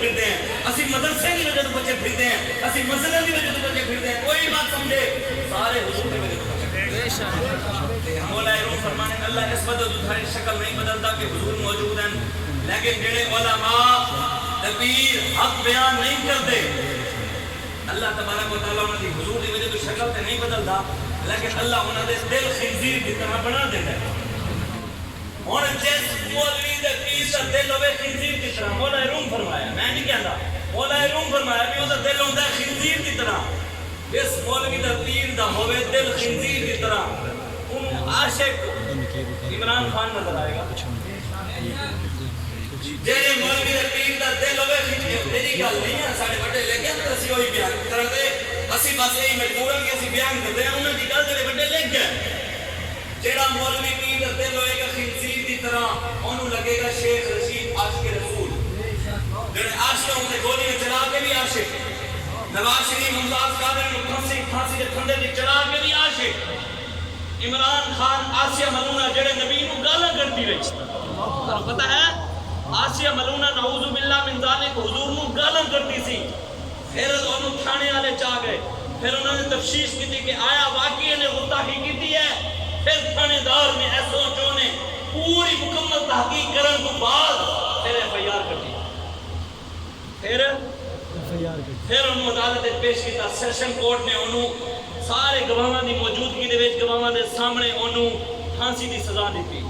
پھرتے ہیں، اسی مدرسے کی وجہ تو بچے پھرتے ہیں، اسی مسجد کی وجہ تو بچے پھرتے ہیں، کوئی بات سمجھے سارے حضور کی وجہ تو بچے پھرتے ہیں۔ مولا روم فرمانے اللہ نسبت و تمہاری شکل نہیں بدلتا کہ حضور موجود ہیں، لیکن جڑے علماء پیر حق بیان نہیں کرتے اللہ تبارک و تعالیٰ انہوں نے حضور کی وجہ تو شکل تے نہیں بدلتا، لیکن اللہ انہوں نے دل خنزیر کی طرح بنا دیتا ہے۔ اور جس مولوی دے پیر دا دل ہوئے خنزیر کی طرح، مولا روم فرمایا، میں نہیں کہتا، مولا روم فرمایا کہ وہ دل ہوتا ہے خنزیر کی طرح، جس مولوی دا پیر دا ہوئے دل خنزیر کی طرح، ان عاشق عمران خان نظر آئے گا۔ جیرے مولوی دا پیر دا دل ہوئے خنزیر، میری گل نہیں ہے ساڑھے بڑے لے گئے اسی ہوئی بیان کرتے، اسی بس یہی مجبور ہیں کہ اسی بیان کرتے ہیں، انہوں نے گل جڑے بڑے لے گئے جیڑا مولوی پیر دا دل ہوئے گا خنزیر کی طرح، انہوں لگے گا شیخ رشید عاشق رسول، جڑے عاشقوں سے گولیاں چلا کے بھی عاشق، نواز شریف ممتاز قادر پھانسی کے ٹھنڈے دی چلا کے بھی عاشق، عمران خان آسیہ ملونہ جڑے نبی نو گالاں کرتی رہی، پتہ ہے آسیہ ملونہ نعوذ باللہ من ذالک حضور نو گالاں کرتی سی، پھر انہوں تھانے والے چاہ گئے، پھر انہوں نے تفشیش کی تھی کہ آیا واقعی نے غصاخی کی تھی ہے، پھر تھانے دار نے ایسو چونے پوری مکمل تحقیق کرن کو بعد پھر FIR کرتی، پھر انہوں عدالت پیش کیتا، سیشن کورٹ نے انہوں سارے گواہاں دی موجودگی دے وچ گواہاں دے سامنے انہوں پھانسی دی سزا دیتی،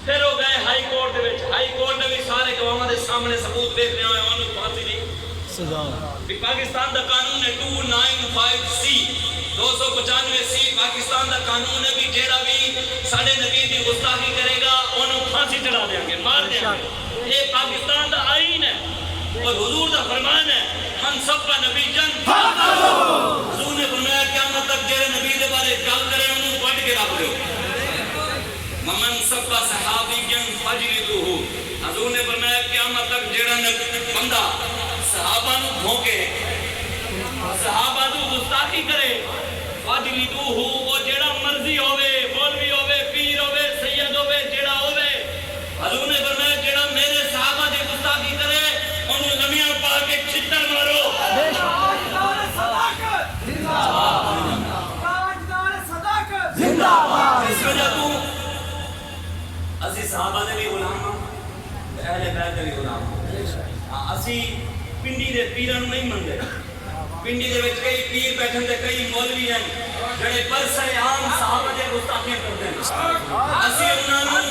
پھر ہو گئے ہائی کورٹ دے وچ، ہائی کورٹ نے بھی سارے گواہاں دے سامنے ثبوت دیکھ رہے ہیں انہوں پھانسی دی سزا۔ پاکستان دا قانون ہے 295C 295C پاکستان دا قانون ہے بھی جیڑا بھی ساڑھے نبی دی گستاخی کرے گا انہوں پھانسی چڑھا دیں گے، مار دیں گے، یہ پاکستان دا آئین ہے اور حضور دا فرمان ہے من سب کا نبی جن حضور نے فرمایا قیامت تک جیڑے نبی دے بارے گل کرے انہوں پڑھ کے رکھ دو، من سب کا صحابی جن فجلدوہ، حضور نے فرمایا قیامت تک جیڑا بندہ صحابہ نو بھونکے صحابہ نو گستاخی کرے فجلدوہ، وہ جیڑا مرضی ہوئے مولوی ہوئے پیر ہوئے سید ہوئے جیڑا ہوئے، حضور نے فرمایا جیڑا میرے صحابہ دی گستاخی کرے انہوں زمیاں پا کے چھتر مارو۔ اس وجہ تو اسی صحابہ دے بھی غلام اہل بیت دے بھی غلام، اسی پنڈی دے پیران نہیں مندے، پنڈی دے وچ کئی پیر بیٹھن دے کئی مولوی ہیں جڑے برسر عام صحابہ دے گستاخیاں کرتے ہیں، اسی انہاں نوں